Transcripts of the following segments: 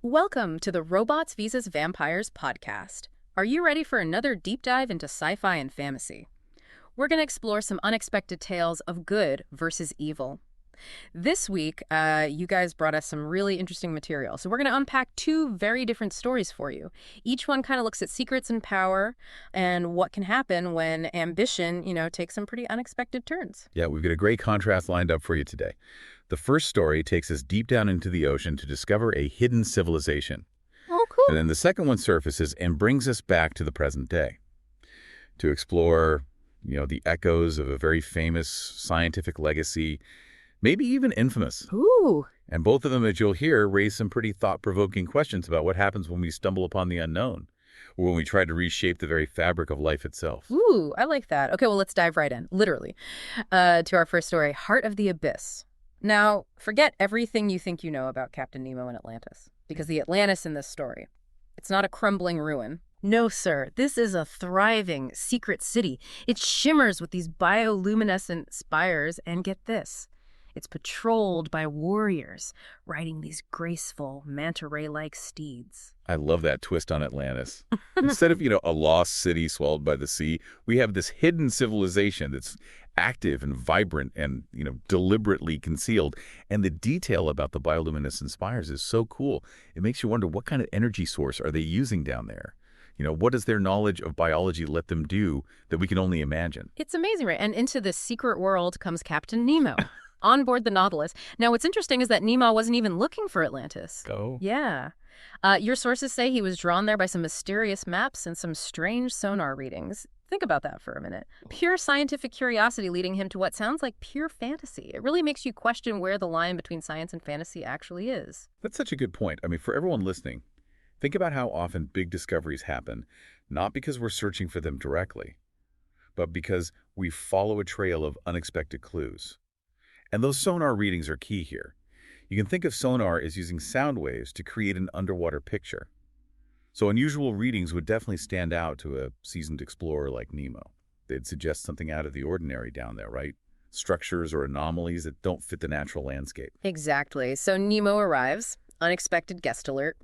Welcome to the Robots, Visas, Vampires podcast. Are you ready for another deep dive into sci-fi and fantasy? We're going to explore some unexpected tales of good versus evil. This week, you guys brought us some really interesting material. So we're going to unpack two very different stories for you. Each one kind of looks at secrets and power and what can happen when ambition, takes some pretty unexpected turns. Yeah, we've got a great contrast lined up for you today. The first story takes us deep down into the ocean to discover a hidden civilization. Oh, And cool. then the second one surfaces and brings us back to the present day to explore, the echoes of a very famous scientific legacy, maybe even infamous. Ooh. And both of them, as you'll hear, raise some pretty thought-provoking questions about what happens when we stumble upon the unknown, or when we try to reshape the very fabric of life itself. Ooh, I like that. Okay, well, let's dive right in, literally, to our first story, Heart of the Abyss. Now, forget everything you think you know about Captain Nemo and Atlantis, because the Atlantis in this story, it's not a crumbling ruin. No, sir, this is a thriving, secret city. It shimmers with these bioluminescent spires, and get this, it's patrolled by warriors riding these graceful, manta ray-like steeds. I love that twist on Atlantis. Instead of, a lost city swallowed by the sea, we have this hidden civilization that's active and vibrant and, deliberately concealed. And the detail about the bioluminescent spires is so cool. It makes you wonder, what kind of energy source are they using down there? What does their knowledge of biology let them do that we can only imagine? It's amazing, right? And into this secret world comes Captain Nemo on board the Nautilus. Now, what's interesting is that Nemo wasn't even looking for Atlantis. Go. Yeah. Your sources say he was drawn there by some mysterious maps and some strange sonar readings. Think about that for a minute. Pure scientific curiosity leading him to what sounds like pure fantasy. It really makes you question where the line between science and fantasy actually is. That's such a good point. I mean, for everyone listening, think about how often big discoveries happen, not because we're searching for them directly, but because we follow a trail of unexpected clues. And those sonar readings are key here. You can think of sonar as using sound waves to create an underwater picture. So unusual readings would definitely stand out to a seasoned explorer like Nemo. They'd suggest something out of the ordinary down there, right? Structures or anomalies that don't fit the natural landscape. Exactly. So Nemo arrives, unexpected guest alert,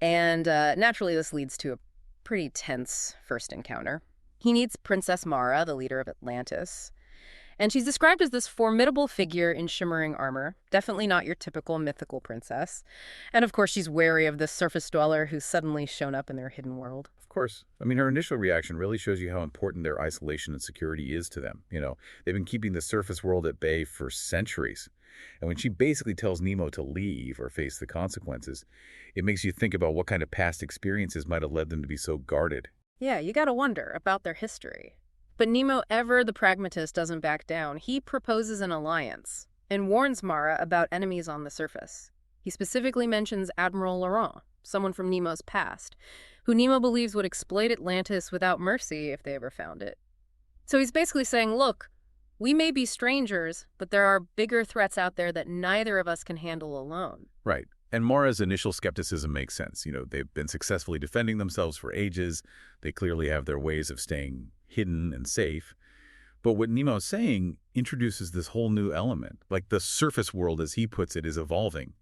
and naturally this leads to a pretty tense first encounter. He meets Princess Mara, the leader of Atlantis, and she's described as this formidable figure in shimmering armor, definitely not your typical mythical princess. And of course, she's wary of this surface dweller who's suddenly shown up in their hidden world. Of course. I mean, her initial reaction really shows you how important their isolation and security is to them. They've been keeping the surface world at bay for centuries. And when she basically tells Nemo to leave or face the consequences, it makes you think about what kind of past experiences might have led them to be so guarded. Yeah, you gotta wonder about their history. But Nemo, ever the pragmatist, doesn't back down. He proposes an alliance and warns Mara about enemies on the surface. He specifically mentions Admiral Laurent, someone from Nemo's past, who Nemo believes would exploit Atlantis without mercy if they ever found it. So he's basically saying, look, we may be strangers, but there are bigger threats out there that neither of us can handle alone. Right. And Mara's initial skepticism makes sense. They've been successfully defending themselves for ages. They clearly have their ways of staying hidden and safe. But what Nemo's saying introduces this whole new element. Like, the surface world, as he puts it, is evolving.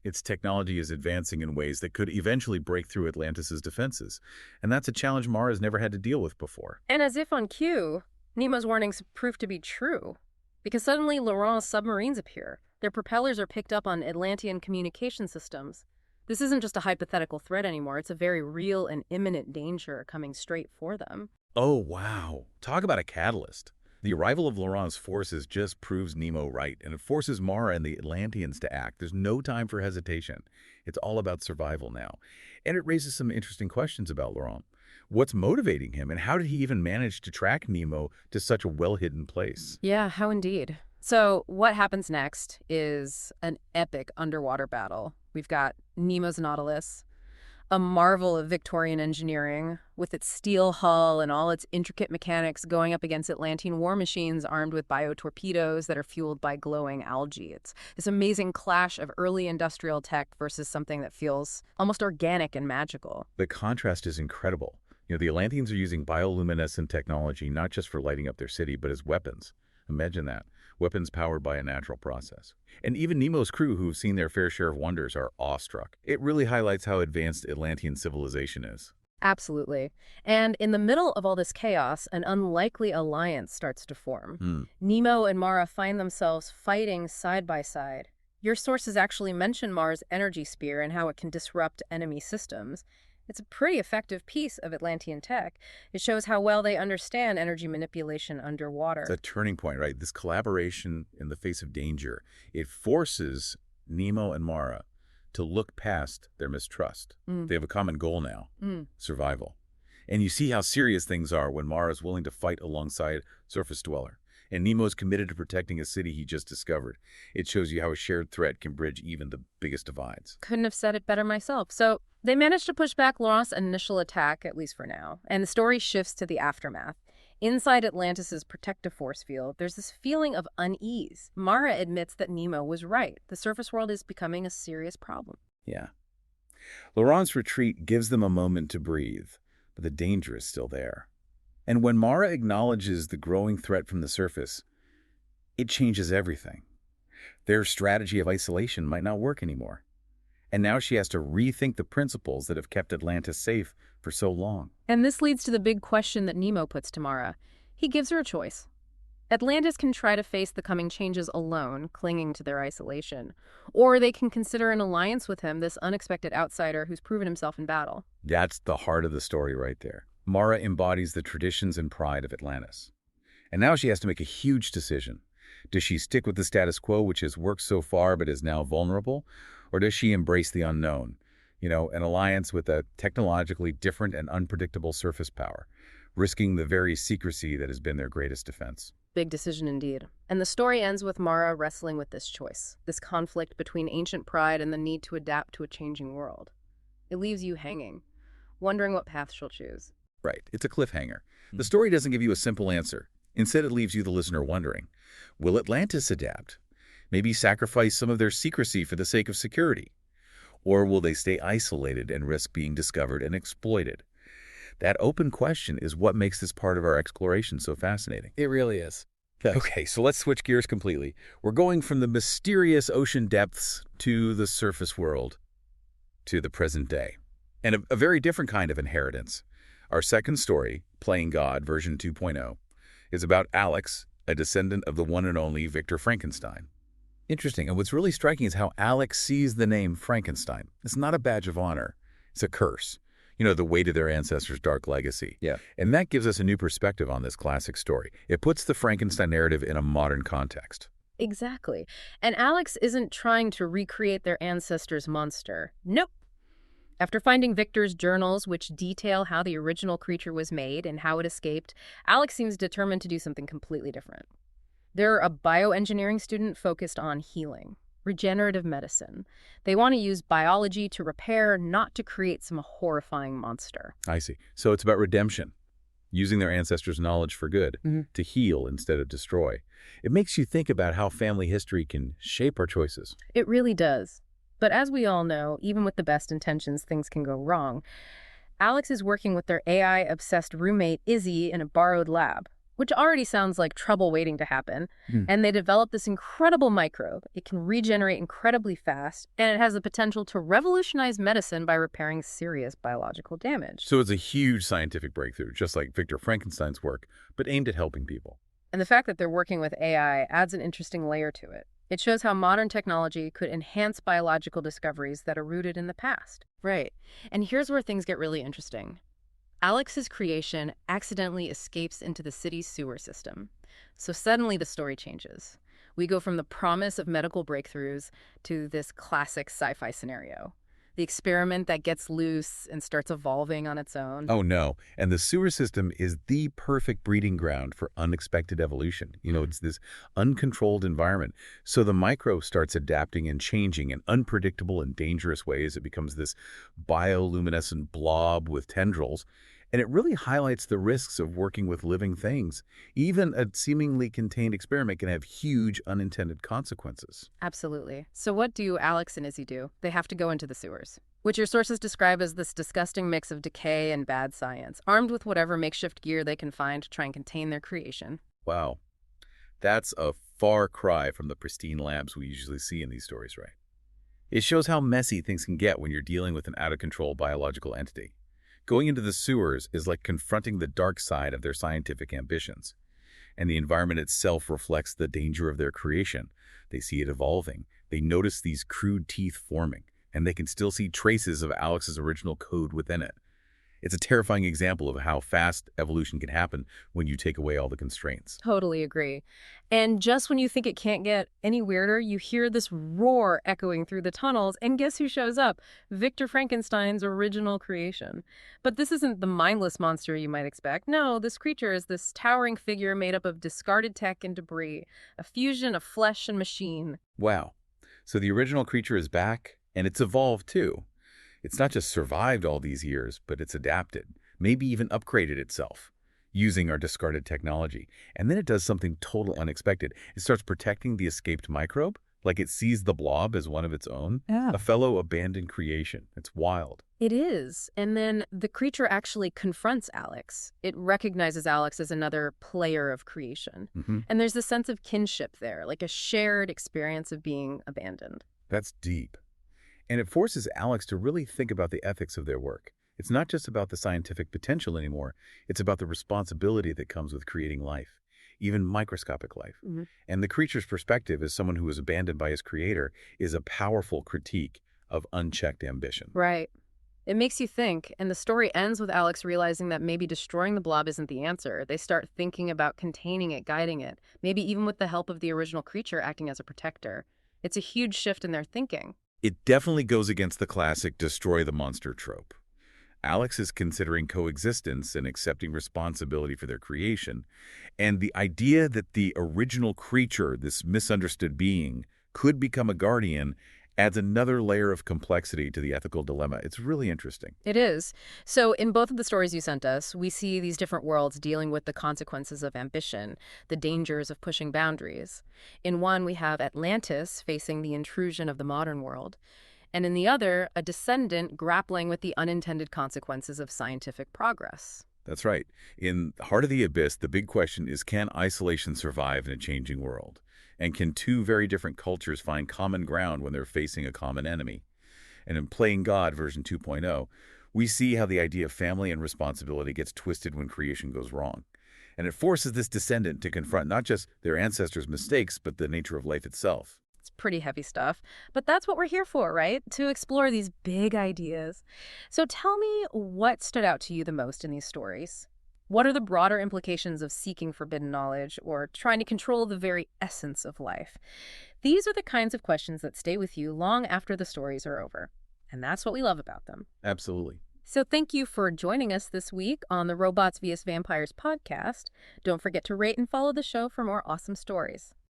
Its technology is advancing in ways that could eventually break through Atlantis's defenses. And that's a challenge Mara's never had to deal with before. And as if on cue, Nemo's warnings prove to be true, because suddenly Laurent's submarines appear. Their propellers are picked up on Atlantean communication systems. This isn't just a hypothetical threat anymore. It's a very real and imminent danger coming straight for them. Oh, wow. Talk about a catalyst. The arrival of Laurent's forces just proves Nemo right, and it forces Mara and the Atlanteans to act. There's no time for hesitation. It's all about survival now. And it raises some interesting questions about Laurent. What's motivating him, and how did he even manage to track Nemo to such a well-hidden place? Yeah, how indeed. So what happens next is an epic underwater battle. We've got Nemo's Nautilus, a marvel of Victorian engineering, with its steel hull and all its intricate mechanics going up against Atlantean war machines armed with biotorpedoes that are fueled by glowing algae. It's this amazing clash of early industrial tech versus something that feels almost organic and magical. The contrast is incredible. The Atlanteans are using bioluminescent technology not just for lighting up their city, but as weapons. Imagine that. weapons powered by a natural process. And even Nemo's crew, who've seen their fair share of wonders, are awestruck. It really highlights how advanced Atlantean civilization is. Absolutely. And in the middle of all this chaos, an unlikely alliance starts to form. Hmm. Nemo and Mara find themselves fighting side by side. Your sources actually mention Mara's energy spear and how it can disrupt enemy systems. It's a pretty effective piece of Atlantean tech. It shows how well they understand energy manipulation underwater. It's a turning point, right? This collaboration in the face of danger, it forces Nemo and Mara to look past their mistrust. They have a common goal now, survival. And you see how serious things are when Mara is willing to fight alongside Surface Dweller. And Nemo is committed to protecting a city he just discovered. It shows you how a shared threat can bridge even the biggest divides. Couldn't have said it better myself. So they managed to push back Laurent's initial attack, at least for now. And the story shifts to the aftermath. Inside Atlantis' protective force field, there's this feeling of unease. Mara admits that Nemo was right. The surface world is becoming a serious problem. Yeah. Laurent's retreat gives them a moment to breathe, but the danger is still there. And when Mara acknowledges the growing threat from the surface, it changes everything. Their strategy of isolation might not work anymore. And now she has to rethink the principles that have kept Atlantis safe for so long. And this leads to the big question that Nemo puts to Mara. He gives her a choice. Atlantis can try to face the coming changes alone, clinging to their isolation. Or they can consider an alliance with him, this unexpected outsider who's proven himself in battle. That's the heart of the story right there. Mara embodies the traditions and pride of Atlantis. And now she has to make a huge decision. Does she stick with the status quo, which has worked so far but is now vulnerable? Or does she embrace the unknown? An alliance with a technologically different and unpredictable surface power, risking the very secrecy that has been their greatest defense. Big decision indeed. And the story ends with Mara wrestling with this choice, this conflict between ancient pride and the need to adapt to a changing world. It leaves you hanging, wondering what path she'll choose. Right. It's a cliffhanger. The story doesn't give you a simple answer. Instead, it leaves you, the listener, wondering, will Atlantis adapt? Maybe sacrifice some of their secrecy for the sake of security? Or will they stay isolated and risk being discovered and exploited? That open question is what makes this part of our exploration so fascinating. It really is. Okay, so let's switch gears completely. We're going from the mysterious ocean depths to the surface world, to the present day. And a very different kind of inheritance. Our second story, Playing God, version 2.0, is about Alex, a descendant of the one and only Victor Frankenstein. Interesting, and what's really striking is how Alex sees the name Frankenstein. It's not a badge of honor. It's a curse. The weight of their ancestors' dark legacy. Yeah. And that gives us a new perspective on this classic story. It puts the Frankenstein narrative in a modern context. Exactly. And Alex isn't trying to recreate their ancestors' monster. Nope. After finding Victor's journals, which detail how the original creature was made and how it escaped, Alex seems determined to do something completely different. They're a bioengineering student focused on healing, regenerative medicine. They want to use biology to repair, not to create some horrifying monster. I see. So it's about redemption, using their ancestors' knowledge for good, to heal instead of destroy. It makes you think about how family history can shape our choices. It really does. But as we all know, even with the best intentions, things can go wrong. Alex is working with their AI-obsessed roommate, Izzy, in a borrowed lab, which already sounds like trouble waiting to happen. And they develop this incredible microbe. It can regenerate incredibly fast, and it has the potential to revolutionize medicine by repairing serious biological damage. So it's a huge scientific breakthrough, just like Victor Frankenstein's work, but aimed at helping people. And the fact that they're working with AI adds an interesting layer to it. It shows how modern technology could enhance biological discoveries that are rooted in the past. Right. And here's where things get really interesting. Alex's creation accidentally escapes into the city's sewer system. So suddenly the story changes. We go from the promise of medical breakthroughs to this classic sci-fi scenario. The experiment that gets loose and starts evolving on its own. Oh, no. And the sewer system is the perfect breeding ground for unexpected evolution. It's this uncontrolled environment. So the microbe starts adapting and changing in unpredictable and dangerous ways. It becomes this bioluminescent blob with tendrils. And it really highlights the risks of working with living things. Even a seemingly contained experiment can have huge unintended consequences. Absolutely. So what do Alex and Izzy do? They have to go into the sewers, which your sources describe as this disgusting mix of decay and bad science, armed with whatever makeshift gear they can find to try and contain their creation. Wow. That's a far cry from the pristine labs we usually see in these stories, right? It shows how messy things can get when you're dealing with an out-of-control biological entity. Going into the sewers is like confronting the dark side of their scientific ambitions. And the environment itself reflects the danger of their creation. They see it evolving. They notice these crude teeth forming, and they can still see traces of Alex's original code within it. It's a terrifying example of how fast evolution can happen when you take away all the constraints. Totally agree. And just when you think it can't get any weirder, you hear this roar echoing through the tunnels, and guess who shows up? Victor Frankenstein's original creation. But this isn't the mindless monster you might expect. No, this creature is this towering figure made up of discarded tech and debris, a fusion of flesh and machine. Wow. So the original creature is back, and it's evolved too. It's not just survived all these years, but it's adapted, maybe even upgraded itself, using our discarded technology. And then it does something totally unexpected. It starts protecting the escaped microbe, like it sees the blob as one of its own, Yeah. a fellow abandoned creation. It's wild. It is. And then the creature actually confronts Alex. It recognizes Alex as another player of creation. And there's a sense of kinship there, like a shared experience of being abandoned. That's deep. And it forces Alex to really think about the ethics of their work. It's not just about the scientific potential anymore. It's about the responsibility that comes with creating life, even microscopic life. And the creature's perspective as someone who was abandoned by his creator is a powerful critique of unchecked ambition. Right. It makes you think, and the story ends with Alex realizing that maybe destroying the blob isn't the answer. They start thinking about containing it, guiding it, maybe even with the help of the original creature acting as a protector. It's a huge shift in their thinking. It definitely goes against the classic destroy the monster trope. Alex is considering coexistence and accepting responsibility for their creation. And the idea that the original creature, this misunderstood being, could become a guardian adds another layer of complexity to the ethical dilemma. It's really interesting. It is. So in both of the stories you sent us, we see these different worlds dealing with the consequences of ambition, the dangers of pushing boundaries. In one, we have Atlantis facing the intrusion of the modern world. And in the other, a descendant grappling with the unintended consequences of scientific progress. That's right. In Heart of the Abyss, the big question is, can isolation survive in a changing world? And can two very different cultures find common ground when they're facing a common enemy? And in Playing God version 2.0, we see how the idea of family and responsibility gets twisted when creation goes wrong. And it forces this descendant to confront not just their ancestors' mistakes, but the nature of life itself. It's pretty heavy stuff, but that's what we're here for, right? To explore these big ideas. So tell me what stood out to you the most in these stories. What are the broader implications of seeking forbidden knowledge or trying to control the very essence of life? These are the kinds of questions that stay with you long after the stories are over. And that's what we love about them. Absolutely. So thank you for joining us this week on the Robots vs. Vampires podcast. Don't forget to rate and follow the show for more awesome stories.